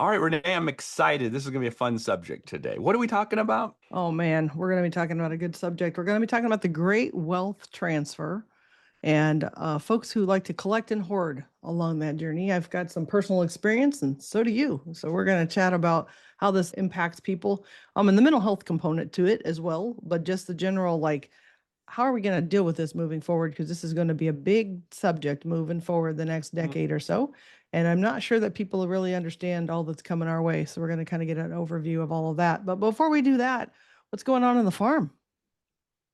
All right, Renee, I'm excited. This is going to be a fun subject today. What are we talking about? Oh man, we're going to be talking about a good subject. We're going to be talking about the great wealth transfer and folks who like to collect and hoard along that journey. I've got some personal experience, and so do you. So we're going to chat about how this impacts people, and the mental health component to it as well, but just the general like, how are we going to deal with this moving forward? Because this is going to be a big subject moving forward the next Mm. decade or so. And I'm not sure that people really understand all that's coming our way. So we're going to kind of get an overview of all of that. But before we do that, what's going on the farm?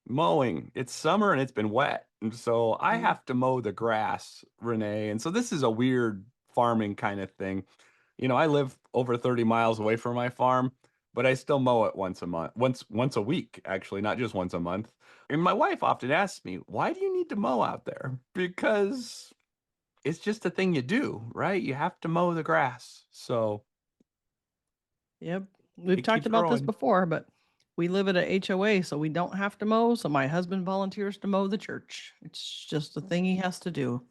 Mowing. It's summer and it's been wet. And so I Mhm. have to mow the grass, Renee. And so this is a weird farming kind of thing. I live over 30 miles away from my farm, but I still mow it once a month, once a week, actually, not just once a month. And my wife often asks me, "Why do you need to mow out there?" Because it's just a thing you do, right? You have to mow the grass. So Yep. We've it talked keeps about this growing. before, but we live at a HOA, so we don't have to mow. So my husband volunteers to mow the church. It's just a thing he has to do.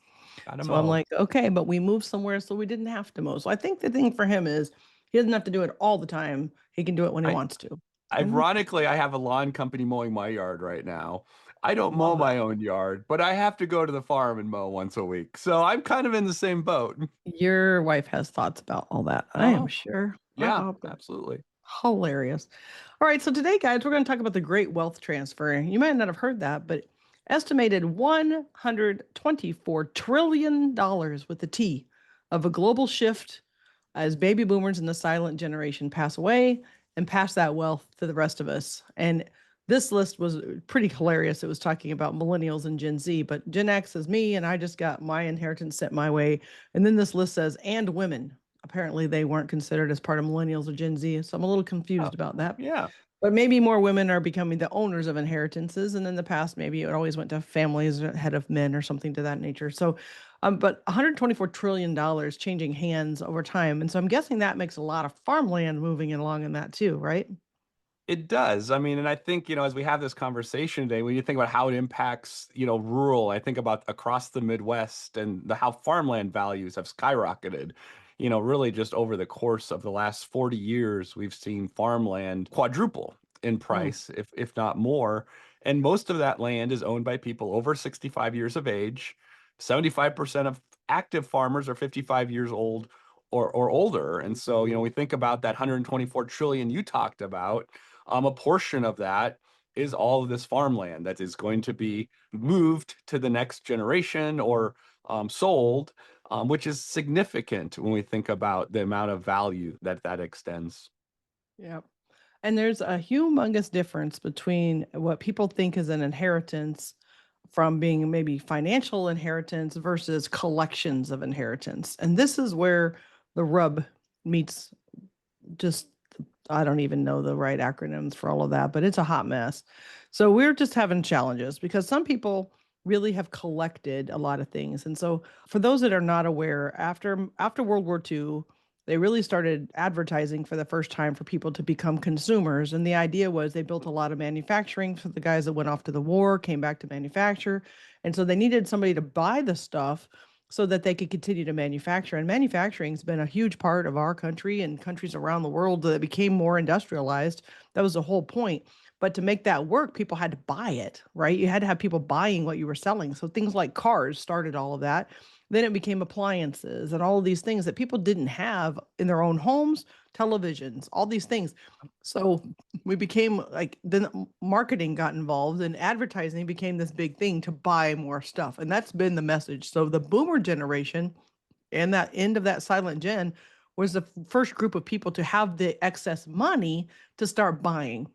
Gotta So I'm mow. like, okay, but we moved somewhere so we didn't have to mow. So I think the thing for him is he doesn't have to do it all the time. He can do it when he I wants to. And Ironically, I have a lawn company mowing my yard right now. I don't mow love my that. own yard, but I have to go to the farm and mow once a week. So I'm kind of in the same boat. Your wife has thoughts about all that. I am Oh, sure. yeah, But absolutely. hilarious. All right, so today, guys, we're going to talk about the great wealth transfer. You might not have heard that, but estimated $124 trillion dollars with the T of a global shift as baby boomers and the silent generation pass away and pass that wealth to the rest of us. And this list was pretty hilarious. It was talking about millennials and Gen Z, but Gen X is me, and I just got my inheritance sent my way. And then this list says, and women. Apparently, they weren't considered as part of millennials or Gen Z. So I'm a little Oh, confused about that. yeah. But maybe more women are becoming the owners of inheritances. And in the past, maybe it always went to families ahead of men or something to that nature. So, but $124 trillion dollars changing hands over time. And so I'm guessing that makes a lot of farmland moving along in that too, right? It does. I mean, and I think, as we have this conversation today, when you think about how it impacts, rural, I think about across the Midwest and how farmland values have skyrocketed. Really just over the course of the last 40 years, we've seen farmland quadruple in Mm. price, if not more. And most of that land is owned by people over 65 years of age. 75% of active farmers are 55 years old or older. And so, we think about that 124 trillion you talked about. A portion of that is all of this farmland that is going to be moved to the next generation or sold, which is significant when we think about the amount of value that extends. Yeah. And there's a humongous difference between what people think is an inheritance from being maybe financial inheritance versus collections of inheritance. And this is where the rub meets just I don't even know the right acronyms for all of that, but it's a hot mess. So we're just having challenges because some people really have collected a lot of things. And so for those that are not aware, after World War II, they really started advertising for the first time for people to become consumers. And the idea was they built a lot of manufacturing for the guys that went off to the war, came back to manufacture. And so they needed somebody to buy the stuff so that they could continue to manufacture. And manufacturing has been a huge part of our country and countries around the world that became more industrialized. That was the whole point. But to make that work, people had to buy it, right? You had to have people buying what you were selling. So things like cars started all of that. Then it became appliances and all of these things that people didn't have in their own homes, televisions, all these things. So we became like then marketing got involved and advertising became this big thing to buy more stuff. And that's been the message. So the boomer generation and that end of that silent gen was the first group of people to have the excess money to start buying.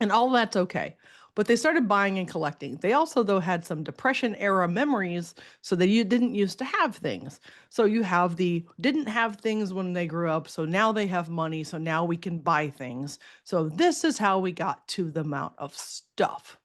And all that's okay. But they started buying and collecting. They also, though, had some Depression era memories so that you didn't used to have things. So you have the didn't have things when they grew up. So now they have money. So now we can buy things. So this is how we got to the amount of stuff.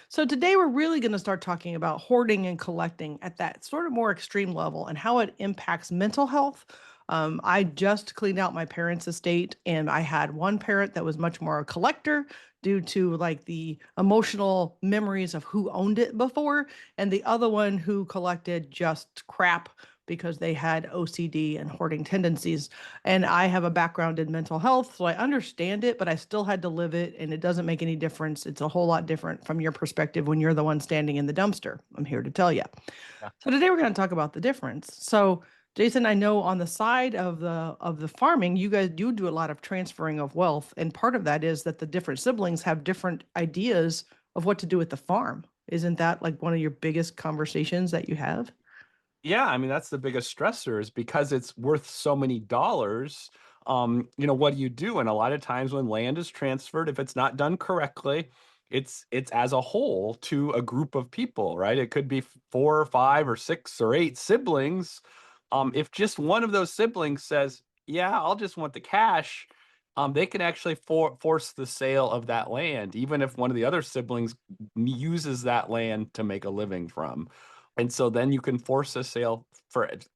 So today we're really going to start talking about hoarding and collecting at that sort of more extreme level and how it impacts mental health. I just cleaned out my parents' estate, and I had one parent that was much more a collector due to like the emotional memories of who owned it before, and the other one who collected just crap because they had OCD and hoarding tendencies. And I have a background in mental health, so I understand it, but I still had to live it, and it doesn't make any difference. It's a whole lot different from your perspective when you're the one standing in the dumpster. I'm here to tell you. Yeah. So today we're going to talk about the difference. So Jason, I know on the side of the farming, you guys do a lot of transferring of wealth, and part of that is that the different siblings have different ideas of what to do with the farm. Isn't that like one of your biggest conversations that you have? Yeah, I mean that's the biggest stressor is because it's worth so many dollars. What do you do? And a lot of times when land is transferred, if it's not done correctly, it's as a whole to a group of people, right? It could be four or five or six or eight siblings. If just one of those siblings says, "Yeah, I'll just want the cash," they can actually force the sale of that land, even if one of the other siblings uses that land to make a living from. And so then you can force a sale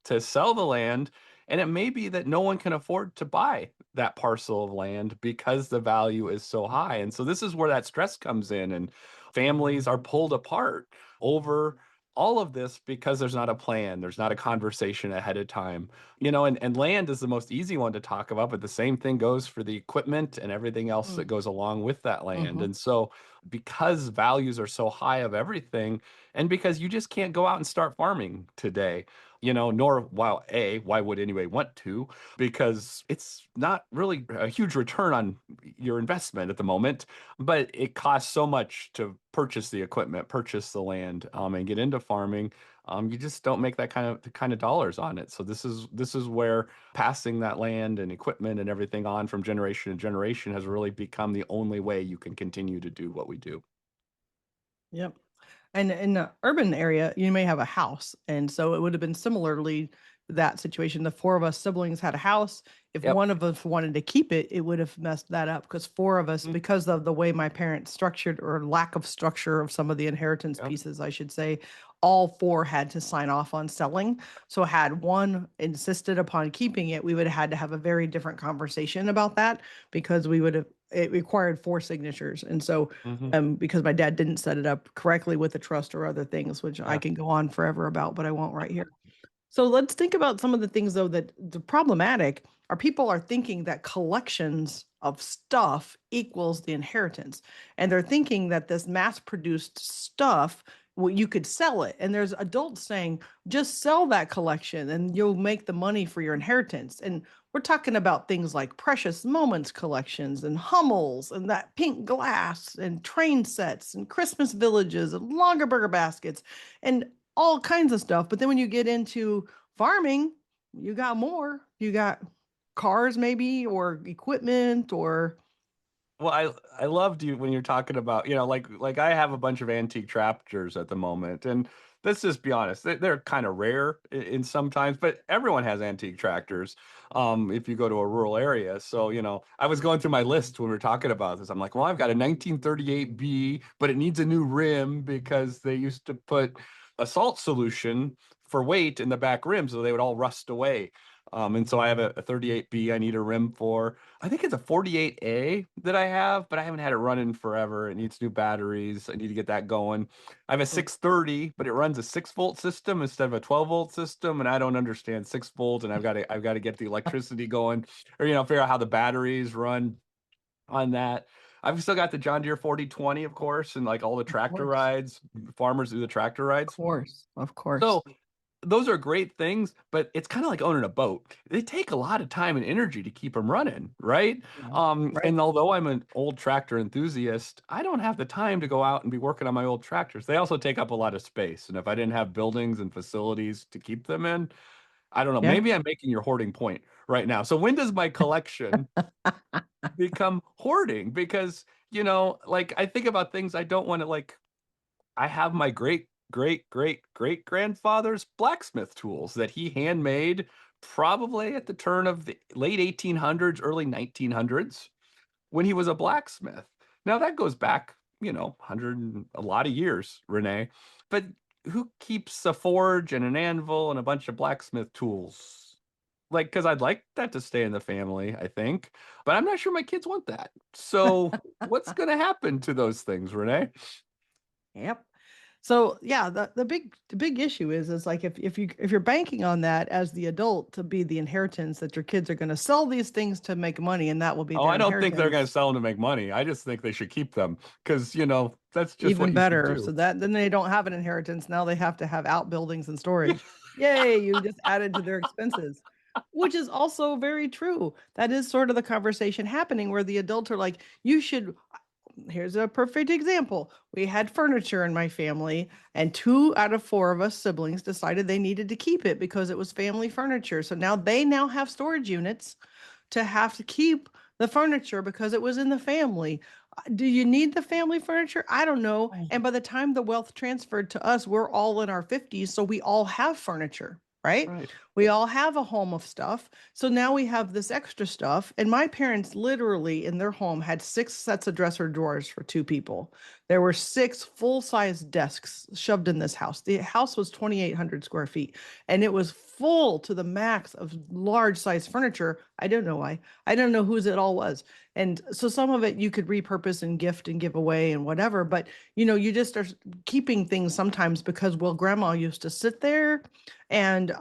to sell the land, and it may be that no one can afford to buy that parcel of land because the value is so high. And so this is where that stress comes in, and families are pulled apart over all of this because there's not a plan, there's not a conversation ahead of time. And land is the most easy one to talk about, but the same thing goes for the equipment and everything else that Mm. goes along with that land. Hmm. And so because values are so high of everything, and because you just can't go out and start farming today, nor why would anybody want to? Because it's not really a huge return on your investment at the moment, but it costs so much to purchase the equipment, purchase the land, and get into farming. You just don't make that kind of dollars on it. So this is where passing that land and equipment and everything on from generation to generation has really become the only way you can continue to do what we do. Yep. And in the urban area, you may have a house. And so it would have been similarly that situation. The four of us siblings had a house. If Yep. one of us wanted to keep it, it would have messed that up because four of us, Mhm. because of the way my parents structured or lack of structure of some of the inheritance Yep. pieces, I should say, all four had to sign off on selling. So had one insisted upon keeping it, we would have had to have a very different conversation about that because we would have it required four signatures. And so Hmm. because my dad didn't set it up correctly with the trust or other things, which I Yeah. can go on forever about, but I won't right here. So let's think about some of the things though that the problematic are people are thinking that collections of stuff equals the inheritance. And they're thinking that this mass produced stuff, well, you could sell it. And there's adults saying, just sell that collection and you'll make the money for your inheritance. And we're talking about things like precious moments collections and Hummels and that pink glass and train sets and Christmas villages and longer burger baskets. And all kinds of stuff. But then when you get into farming, you got more. You got cars, maybe, or equipment, or Well, I loved you when you're talking about, like I have a bunch of antique tractors at the moment, and let's just be honest, they're kind of rare in sometimes, but everyone has antique tractors, if you go to a rural area. So, I was going through my list when we were talking about this. I'm like, well, I've got a 1938B, but it needs a new rim because they used to put a salt solution for weight in the back rim, so they would all rust away. And so I have a 38B I need a rim for. I think it's a 48A that I have, but I haven't had it running forever. It needs new batteries. I need to get that going. I have a 630, but it runs a 6-volt system instead of a 12-volt system, and I don't understand 6 volt, and I've got to get the electricity going, or figure out how the batteries run on that. I've still got the John Deere 4020, of course, and like all the of tractor course, rides. Farmers do the tractor of rides. course, of course. So those are great things, but it's kind of like owning a boat. They take a lot of time and energy to keep them running, right? Right. Right. And although I'm an old tractor enthusiast, I don't have the time to go out and be working on my old tractors. They also take up a lot of space. And if I didn't have buildings and facilities to keep them in, I don't know. Yeah. Maybe I'm making your hoarding point right now. So when does my collection become hoarding? Because, like I think about things I don't want to like I have my great grandfather's blacksmith tools that he handmade probably at the turn of the late 1800s, early 1900s when he was a blacksmith. Now that goes back, 100 a lot of years, Renee. But who keeps a forge and an anvil and a bunch of blacksmith tools? Like, because I'd like that to stay in the family, I think, but I'm not sure my kids want that. So, what's going to happen to those things, Renee? Yep. So yeah, the big issue is like if you're banking on that as the adult to be the inheritance that your kids are going to sell these things to make money and that will be Oh, their I don't think they're going inheritance. to sell them to make money. I just think they should keep them because, that's just what Even you should better. So do. that then they don't have an inheritance. Now they have to have outbuildings and storage. Yay, you just added to their expenses. Which is also very true. That is sort of the conversation happening where the adults are like, you should. Here's a perfect example. We had furniture in my family, and 2 out of 4 of us siblings decided they needed to keep it because it was family furniture. So now they now have storage units to have to keep the furniture because it was in the family. Do you need the family furniture? I don't know. Oh, And by the time the wealth transferred to us, we're all in our 50s, so we all have furniture, right? right. We all have a home of stuff. So now we have this extra stuff. And my parents literally in their home had 6 sets of dresser drawers for 2 people. There were 6 full-size desks shoved in this house. The house was 2,800 square feet and it was full to the max of large size furniture. I don't know why. I don't know whose it all was. And so some of it you could repurpose and gift and give away and whatever. But you just are keeping things sometimes because, well, grandma used to sit there and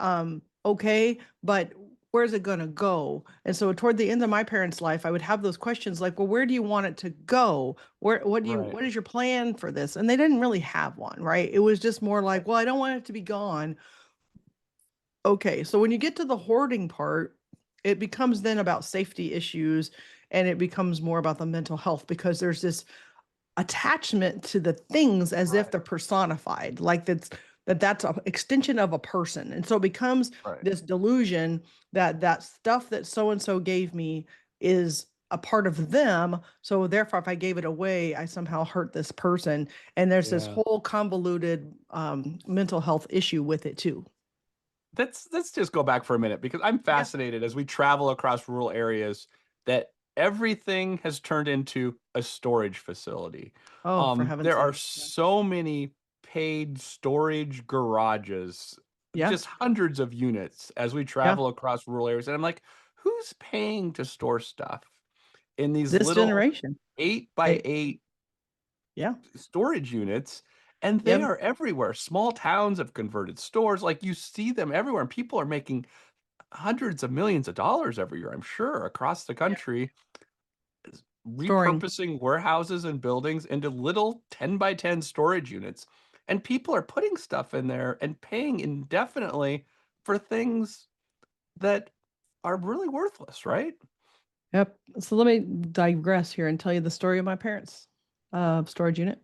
okay, but where's it going to go? And so toward the end of my parents' life, I would have those questions like, well, where do you want it to go? Right. What is your plan for this? And they didn't really have one, right? It was just more like, well, I don't want it to be gone. Okay, so when you get to the hoarding part, it becomes then about safety issues and it becomes more about the mental health because there's this attachment to the things as if Right. they're personified, like that's an extension of a person. And so it becomes Right. this delusion that that stuff that so and so gave me is a part of them. So therefore, if I gave it away, I somehow hurt this person. And there's this Yeah. whole convoluted mental health issue with it too. Let's just go back for a minute because I'm Yeah. fascinated as we travel across rural areas that everything has turned into a storage facility. Oh, for heaven's There are sakes. Yeah. so many paid storage garages, Yeah. just hundreds of units as we Yeah. travel across rural areas. And I'm like, who's paying to store stuff in these This little generation. 8 by They, 8 yeah. storage units? And they Yep. are everywhere. Small towns have converted stores. Like you see them everywhere, and people are making hundreds of millions of dollars every year, I'm sure, across the Yeah. country, Storing. repurposing warehouses and buildings into little 10 by 10 storage units. And people are putting stuff in there and paying indefinitely for things that are really worthless, right? Yep. So let me digress here and tell you the story of my parents' storage unit.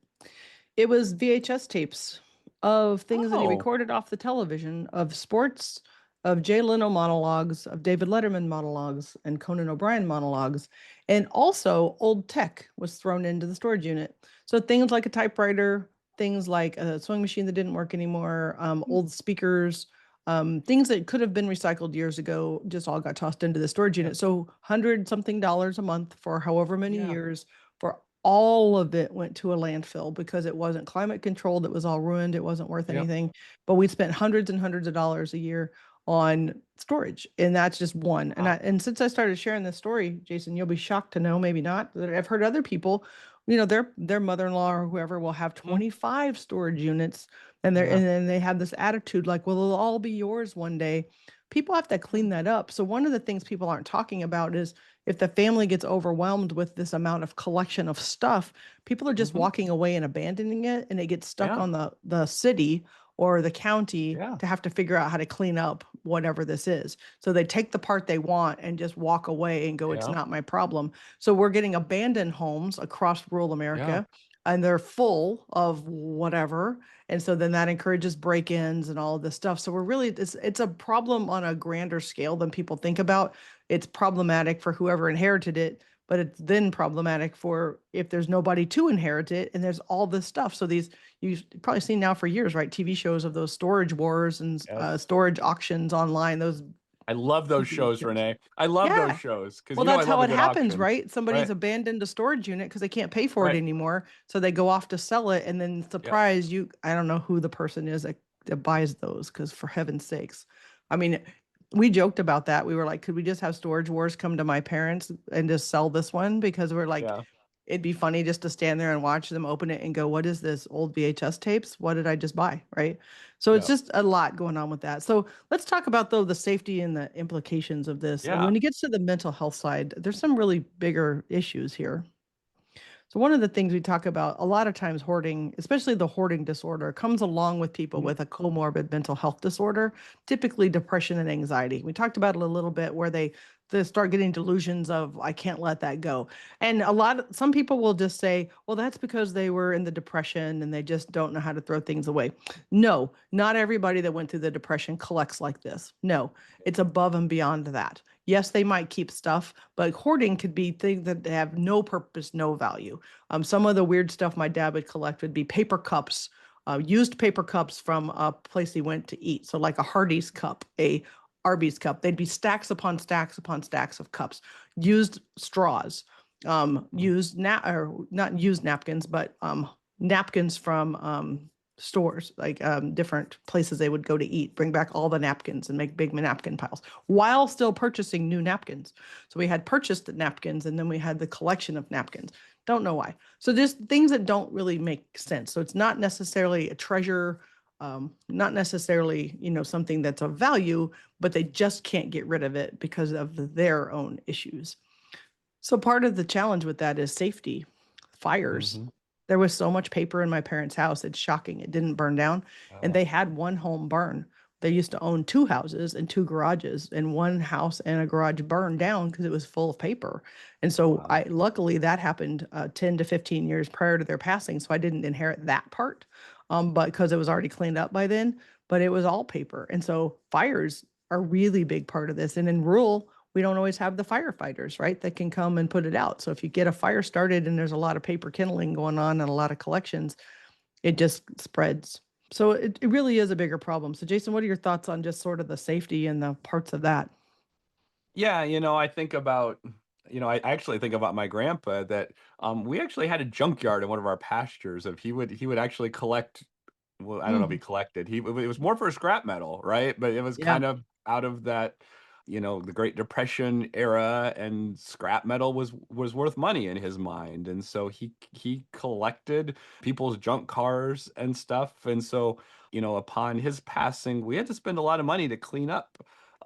It was VHS tapes of things that he Oh, recorded off the television of sports, of Jay Leno monologues, of David Letterman monologues, and Conan O'Brien monologues. And also, old tech was thrown into the storage unit. So things like a typewriter, things like a sewing machine that didn't work anymore, old speakers, things that could have been recycled years ago just all got tossed into the storage yeah, unit. So, hundred something dollars a month for however many yeah, years for all of it went to a landfill because it wasn't climate controlled. It was all ruined. It wasn't worth yeah. anything. But we spent hundreds and hundreds of dollars a year on storage. And that's just one. Wow. And since I started sharing this story, Jason, you'll be shocked to know, maybe not, that I've heard other people, their mother-in-law or whoever will have Mhm. 25 storage units and Yeah, then they have this attitude like, well, they'll all be yours one day. People have to clean that up. So one of the things people aren't talking about is if the family gets overwhelmed with this amount of collection of stuff, people are just hmm, walking away and abandoning it, and it gets stuck yeah, on the city or the county yeah, to have to figure out how to clean up whatever this is. So they take the part they want and just walk away and go, it's yeah, not my problem. So we're getting abandoned homes across rural yeah, America and they're full of whatever. And so then that encourages break-ins and all of this stuff. So we're really it's a problem on a grander scale than people think about. It's problematic for whoever inherited it, but it's then problematic for if there's nobody to inherit it and there's all this stuff. So these you've probably seen now for years, right? TV shows of those storage wars and yes. storage auctions online, those I love those TV shows, shows. Renee. I love those Yeah. shows because Well, I that's love how a it good happens, auction. right? Somebody's Right, abandoned a storage unit because they can't pay for it right. anymore. So they go off to sell it. And then Yep. surprise you, I don't know who the person is that buys those because for heaven's sakes. I mean, we joked about that. We were like, could we just have storage wars come to my parents and just sell this one? Because we're like, Yeah. it'd be funny just to stand there and watch them open it and go, what is this, old VHS tapes? What did I just buy? Right. So it's Yeah. just a lot going on with that. So let's talk about, though, the safety and the implications of this. And Yeah. when it gets to the mental health side, there's some really bigger issues here. So one of the things we talk about a lot of times, hoarding, especially the hoarding disorder, comes along with people Mhm. with a comorbid mental health disorder, typically depression and anxiety. We talked about it a little bit where they start getting delusions of I can't let that go. And some people will just say, well, that's because they were in the depression and they just don't know how to throw things away. No, not everybody that went through the depression collects like this. No, it's above and beyond that. Yes, they might keep stuff, but hoarding could be things that have no purpose, no value. Some of the weird stuff my dad would collect would be paper cups, used paper cups from a place he went to eat. So like a Hardee's cup, a Arby's cup. They'd be stacks upon stacks upon stacks of cups. Used straws, Mhm. or not used napkins, but napkins from stores, like different places they would go to eat, bring back all the napkins and make big napkin piles while still purchasing new napkins. So we had purchased the napkins and then we had the collection of napkins. Don't know why. So there's things that don't really make sense. So it's not necessarily a treasure, not necessarily, something that's of value, but they just can't get rid of it because of their own issues. So part of the challenge with that is safety, fires. Mhm. There was so much paper in my parents' house, it's shocking. It didn't burn down. And Oh, they had one home burn. They used to own two houses and two garages, and one house and a garage burned down because it was full of paper. And so wow. I luckily that happened 10 to 15 years prior to their passing, so I didn't inherit that part. But because it was already cleaned up by then, but it was all paper. And so fires are really big part of this. And in rural, we don't always have the firefighters, right, that can come and put it out. So if you get a fire started and there's a lot of paper kindling going on and a lot of collections, it just spreads. So it really is a bigger problem. So Jason, what are your thoughts on just sort of the safety and the parts of that? Yeah, I think about, I actually think about my grandpa that we actually had a junkyard in one of our pastures of he would actually collect, well, I don't know if he Mm, collected. It was more for scrap metal, right? But it was yeah, kind of out of that, the Great Depression era, and scrap metal was worth money in his mind. And so he collected people's junk cars and stuff. And so, upon his passing, we had to spend a lot of money to clean up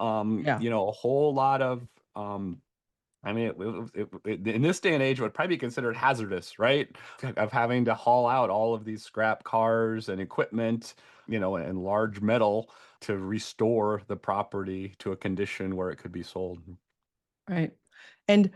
yeah, a whole lot of I mean, in this day and age, it would probably be considered hazardous, right? Of having to haul out all of these scrap cars and equipment, and large metal to restore the property to a condition where it could be sold. right. And,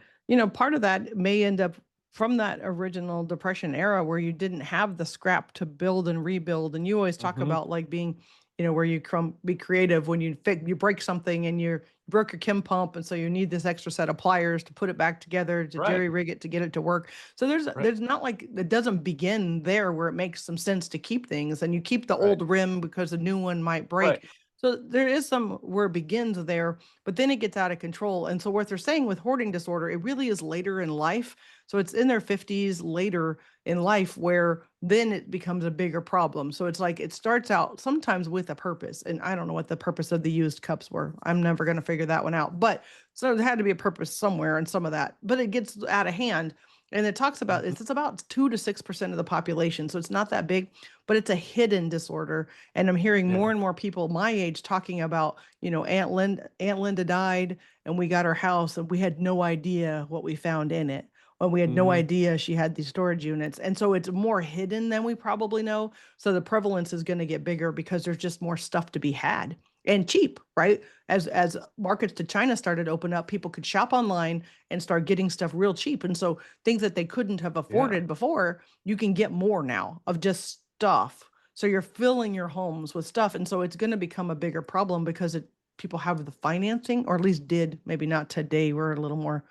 part of that may end up from that original Depression era where you didn't have the scrap to build and rebuild. And you always talk Hmm. about like being, where you be creative when you break something and you broke your chem pump. And so you need this extra set of pliers to put it back together, to Right, jerry rig it to get it to work. So there's right, there's not like it doesn't begin there where it makes some sense to keep things and you keep the right, old rim because a new one might right. break. So there is some where it begins there, but then it gets out of control. And so what they're saying with hoarding disorder, it really is later in life. So it's in their 50s later in life where then it becomes a bigger problem. So it's like it starts out sometimes with a purpose. And I don't know what the purpose of the used cups were. I'm never going to figure that one out. But so there had to be a purpose somewhere in some of that. But it gets out of hand. And it talks about Mhm. it's about 2 to 6% of the population. So it's not that big, but it's a hidden disorder. And I'm hearing more Yeah. and more people my age talking about, Aunt Linda died and we got her house and we had no idea what we found in it. And we had no Hmm. idea she had these storage units. And so it's more hidden than we probably know. So the prevalence is going to get bigger because there's just more stuff to be had and cheap, right? As markets to China started to open up, people could shop online and start getting stuff real cheap. And so things that they couldn't have Yeah. afforded before, you can get more now of just stuff. So you're filling your homes with stuff. And so it's going to become a bigger problem because people have the financing, or at least did, maybe not today. We're a little more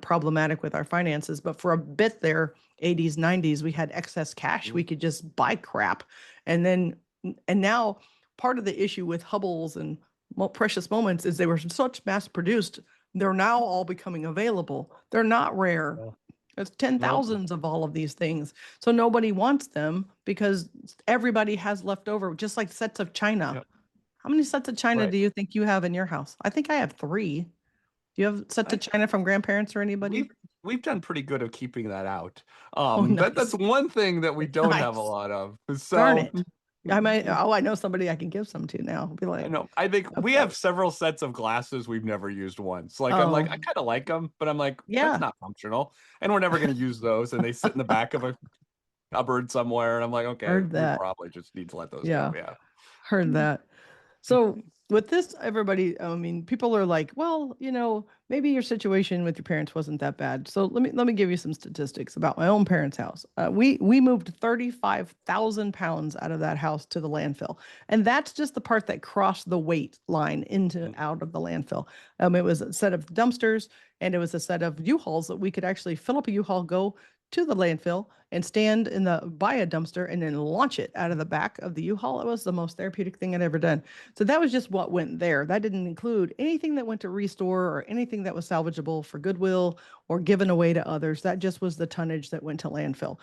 problematic with our finances, but for a bit there, 80s, 90s, we had excess cash. We Mhm. could just buy crap. And now part of the issue with Hubbles and precious moments is they were such mass produced. They're now all becoming available. They're not rare. Yeah. There's ten Nope. thousands of all of these things. So nobody wants them because everybody has left over, just like sets of china. Yep. How many sets of china Right. do you think you have in your house? I think I have three. Do you have sets of I china from grandparents or we've anybody? we've done pretty good of keeping that out. Oh, That's nice. one thing that we don't have a Nice. lot of. Darn So it. I might, oh, I know somebody I can give some to now. Be I like, know. I think "Oh, we that have was- several sets of glasses we've never used once. Like I'm like, I oh, kind of like them, but I'm like, that's yeah, not functional, and we're never going to use those. And they sit in the back of a cupboard somewhere, and I'm like, okay, heard we that. probably just need to let those go. Yeah, Yeah. heard that. So with this, everybody, I mean, people are like, well, maybe your situation with your parents wasn't that bad. So let me give you some statistics about my own parents' house. We moved 35,000 pounds out of that house to the landfill, and that's just the part that crossed the weight line into out of the landfill. It was a set of dumpsters, and it was a set of U-Hauls that we could actually fill up a U-Haul, go to the landfill, and stand in the by a dumpster and then launch it out of the back of the U-Haul. It was the most therapeutic thing I'd ever done. So that was just what went there. That didn't include anything that went to restore or anything that was salvageable for goodwill or given away to others. That just was the tonnage that went to landfill.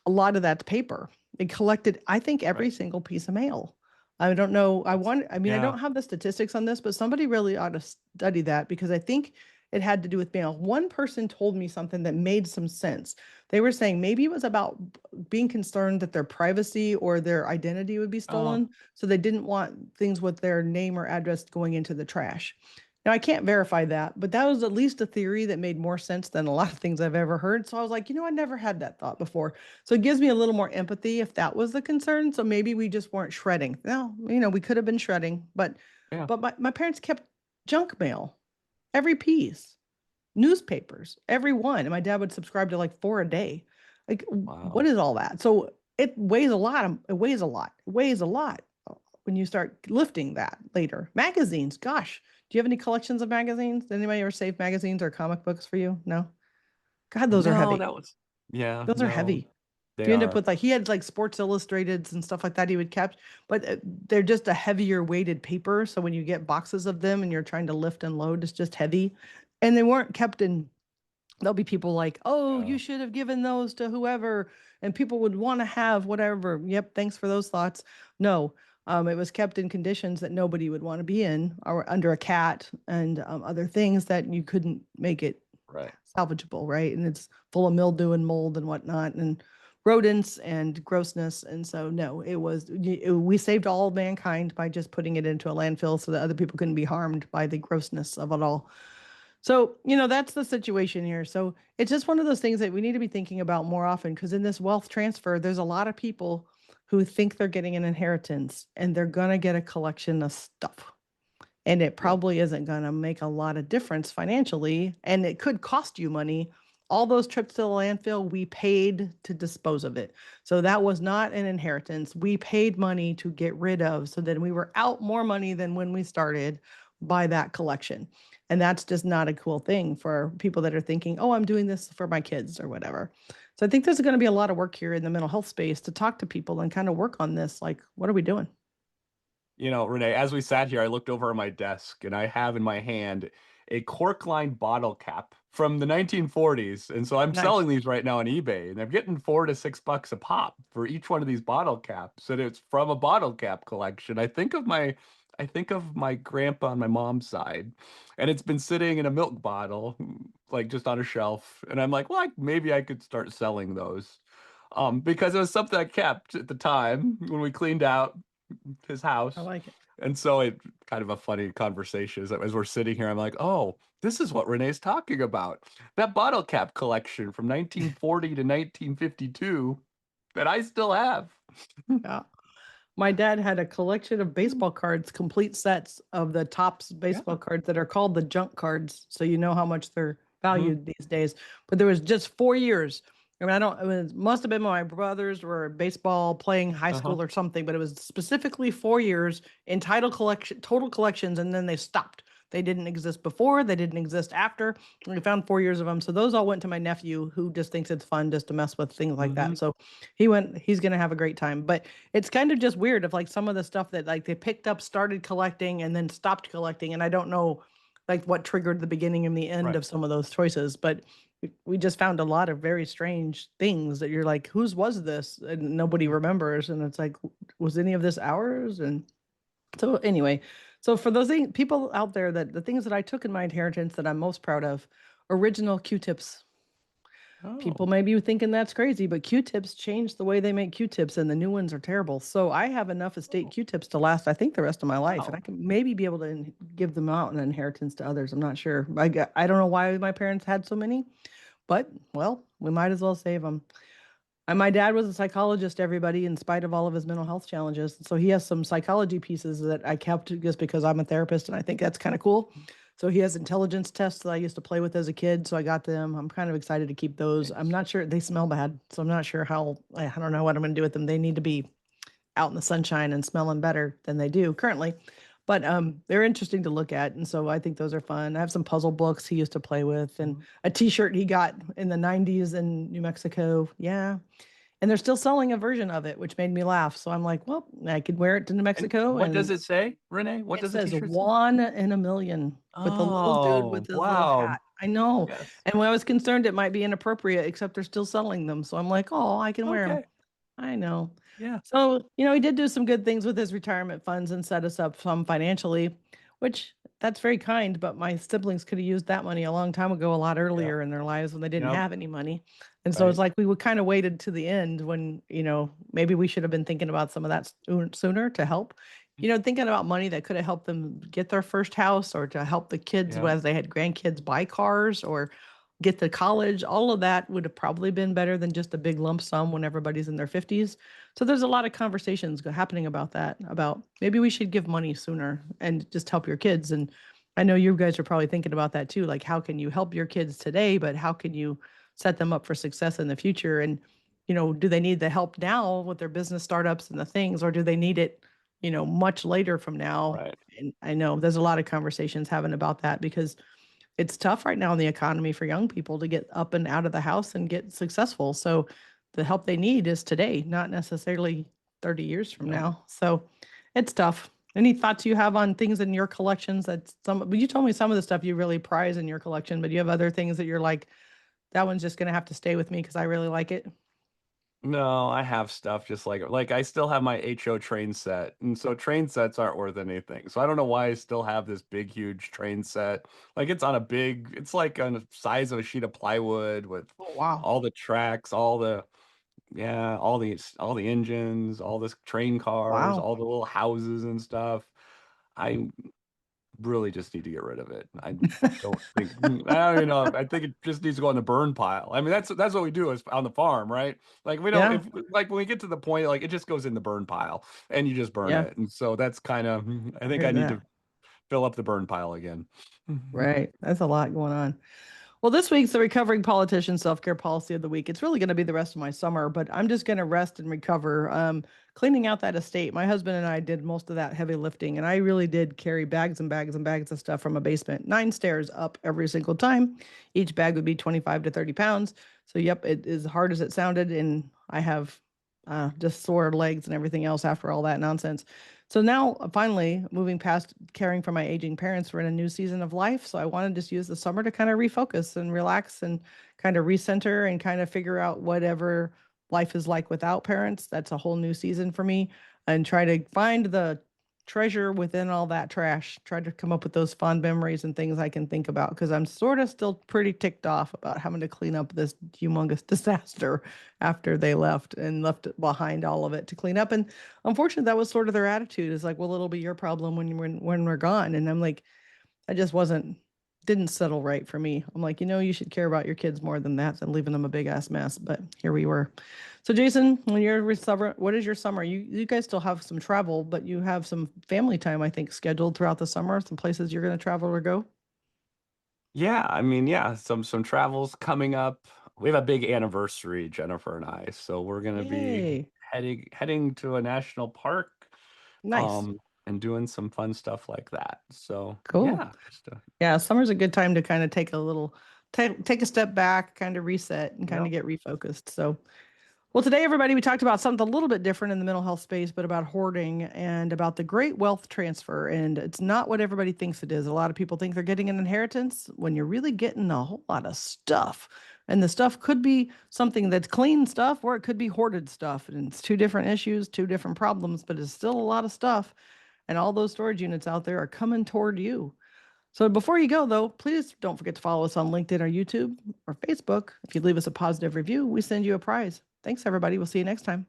A lot of that's paper. It collected, I think, every Right. single piece of mail. I don't know. That's I mean, I yeah. don't have the statistics on this, but somebody really ought to study that because I think it had to do with mail. One person told me something that made some sense. They were saying maybe it was about being concerned that their privacy or their identity would be Oh, stolen. So they didn't want things with their name or address going into the trash. Now, I can't verify that, but that was at least a theory that made more sense than a lot of things I've ever heard. So I was like, I never had that thought before. So it gives me a little more empathy if that was the concern. So maybe we just weren't shredding. No, we could have been shredding, but yeah. my parents kept junk mail, every piece, newspapers, every one. And my dad would subscribe to like 4 a day. Like, what Wow. is all that? So it weighs a lot. It weighs a lot. It weighs a lot when you start lifting that later. Magazines, gosh, do you have any collections of magazines? Did anybody ever save magazines or comic books for you? No. God, those are No, heavy. that was yeah, Those are no, heavy. If they you end up are. with like he had like Sports Illustrateds and stuff like that he would kept, but they're just a heavier weighted paper. So when you get boxes of them and you're trying to lift and load, it's just heavy. And they weren't kept in. There'll be people like, oh, you Yeah. should have given those to whoever, and people would want to have whatever. Yep, thanks for those thoughts. No, it was kept in conditions that nobody would want to be in, or under a cat and other things that you couldn't make it Right. salvageable, right? And it's full of mildew and mold and whatnot, and rodents and grossness. And so, no, we saved all mankind by just putting it into a landfill so that other people couldn't be harmed by the grossness of it all. So, that's the situation here. So it's just one of those things that we need to be thinking about more often because in this wealth transfer, there's a lot of people who think they're getting an inheritance and they're going to get a collection of stuff. And it Yeah. probably isn't going to make a lot of difference financially. And it could cost you money. All those trips to the landfill, we paid to dispose of it. So that was not an inheritance. We paid money to get rid of. So then we were out more money than when we started by that collection. And that's just not a cool thing for people that are thinking, oh, I'm doing this for my kids or whatever. So I think there's going to be a lot of work here in the mental health space to talk to people and kind of work on this. Like, what are we doing? Renee, as we sat here, I looked over at my desk and I have in my hand a cork-lined bottle cap from the 1940s. And so I'm Nice. selling these right now on eBay and I'm getting $4 to $6 a pop for each one of these bottle caps. And it's from a bottle cap collection. I think of my grandpa on my mom's side, and it's been sitting in a milk bottle, like just on a shelf. And I'm like, well, maybe I could start selling those. Because it was something I kept at the time when we cleaned out his I house. like it. And so it kind of a funny conversation as we're sitting here. I'm like, oh, this is what Renee's talking about. That bottle cap collection from 1940 to 1952 that I still have. Yeah. My dad had a collection of baseball cards, complete sets of the Topps baseball Yeah. cards that are called the junk cards. So you know how much they're Mhm. valued these days. But there was just 4 years. I mean, I don't, it must have been when my brothers were baseball playing high Uh-huh. school or something, but it was specifically 4 years in total collections, and then they stopped. They didn't exist before, they didn't exist after. We found 4 years of them. So those all went to my nephew who just thinks it's fun just to mess with things like Hmm. that. So he's gonna have a great time. But it's kind of just weird of like some of the stuff that like they picked up, started collecting, and then stopped collecting. And I don't know like what triggered the beginning and the end Right. of some of those choices, but we just found a lot of very strange things that you're like, whose was this? And nobody remembers. And it's like, was any of this ours? And so anyway, so for those people out there that the things that I took in my inheritance that I'm most proud of, original Q-tips. People Oh, may be thinking that's crazy, but Q-tips changed the way they make Q-tips, and the new ones are terrible. So I have enough estate oh, Q-tips to last, I think, the rest of my life, and wow. I can maybe be able to give them out in inheritance to others. I'm not sure. I don't know why my parents had so many, but well, we might as well save them. And my dad was a psychologist, everybody, in spite of all of his mental health challenges. So he has some psychology pieces that I kept just because I'm a therapist and I think that's kind of cool. So he has intelligence tests that I used to play with as a kid. So I got them. I'm kind of excited to keep those. I'm Nice. not sure they smell bad. So I'm not sure how, I don't know what I'm going to do with them. They need to be out in the sunshine and smelling better than they do currently. But they're interesting to look at. And so I think those are fun. I have some puzzle books he used to play with and Mhm. a t shirt he got in the 90s in New Mexico. Yeah. And they're still selling a version of it, which made me laugh. So I'm like, well, I could wear it to New And Mexico. what does And it say, Renee? What it does the says t-shirt say? one in a million with the little dude with Oh, his little wow. hat. I know. Yes. And when I was concerned it might be inappropriate, except they're still selling them. So I'm like, oh, I can wear them. Okay. I know. Yeah. So, he did do some good things with his retirement funds and set us up some financially, which that's very kind, but my siblings could have used that money a long time ago, a lot Yeah. earlier in their lives when they didn't Yep. have any money. And so it's Right. like we would kind of waited to the end when, maybe we should have been thinking about some of that sooner to help. Thinking about money that could have helped them get their first house or to help the kids Yeah. as they had grandkids buy cars or get to college. All of that would have probably been better than just a big lump sum when everybody's in their 50s. So there's a lot of conversations happening about that, about maybe we should give money sooner and just help your kids. And I know you guys are probably thinking about that too. Like, how can you help your kids today, but how can you set them up for success in the future? And, do they need the help now with their business startups and the things, or do they need it, much later from now? Right. And I know there's a lot of conversations having about that because it's tough right now in the economy for young people to get up and out of the house and get successful. So the help they need is today, not necessarily 30 years from Yep. now. So it's tough. Any thoughts you have on things in your collections that but you told me some of the stuff you really prize in your collection, but you have other things that you're like, that one's just going to have to stay with me because I really like it. No, I have stuff just like I still have my HO train set. And so train sets aren't worth anything. So I don't know why I still have this big huge train set. Like it's like on the size of a sheet of plywood with Oh, wow. all the tracks, all the engines, all the train cars, Wow. all the little houses and stuff. I really just need to get rid of it. Don't think I don't even know. I think it just needs to go on the burn pile. I mean, that's what we do is on the farm, right? Like we don't Yeah. if like when we get to the point, like it just goes in the burn pile and you just burn Yeah. it. And so that's kind of I I think hear I need to that. fill up the burn pile again. Right. That's a lot going on. Well, this week's the Recovering Politician Self Care Policy of the Week. It's really going to be the rest of my summer, but I'm just going to rest and recover. Cleaning out that estate. My husband and I did most of that heavy lifting, and I really did carry bags and bags and bags of stuff from a basement, 9 stairs up every single time. Each bag would be 25 to 30 pounds. So, yep, it is hard as it sounded, and I have just sore legs and everything else after all that nonsense. So now, finally, moving past caring for my aging parents, we're in a new season of life. So I want to just use the summer to kind of refocus and relax and kind of recenter and kind of figure out whatever life is like without parents. That's a whole new season for me and try to find the treasure within all that trash. Try to come up with those fond memories and things I can think about because I'm sort of still pretty ticked off about having to clean up this humongous disaster after they left and left behind all of it to clean up. And unfortunately, that was sort of their attitude is like, well, it'll be your problem when we're gone. And I'm like, I just didn't settle right for me. I'm like, you should care about your kids more than that than leaving them a big ass mess. But here we were. So Jason, when you're summer, what is your summer? You guys still have some travel, but you have some family time, I think, scheduled throughout the summer, some places you're going to travel or go. Yeah, I mean, yeah, some travels coming up. We have a big anniversary, Jennifer and I. So we're gonna be Yay. heading to a national park, Nice. and doing some fun stuff like that. So Cool. yeah, just Yeah, summer's a good time to kind of take a little take a step back, kind of reset and kind yeah. of get refocused. So well, today, everybody, we talked about something a little bit different in the mental health space, but about hoarding and about the great wealth transfer. And it's not what everybody thinks it is. A lot of people think they're getting an inheritance when you're really getting a whole lot of stuff. And the stuff could be something that's clean stuff or it could be hoarded stuff. And it's two different issues, two different problems, but it's still a lot of stuff. And all those storage units out there are coming toward you. So before you go, though, please don't forget to follow us on LinkedIn or YouTube or Facebook. If you leave us a positive review, we send you a prize. Thanks, everybody. We'll see you next time.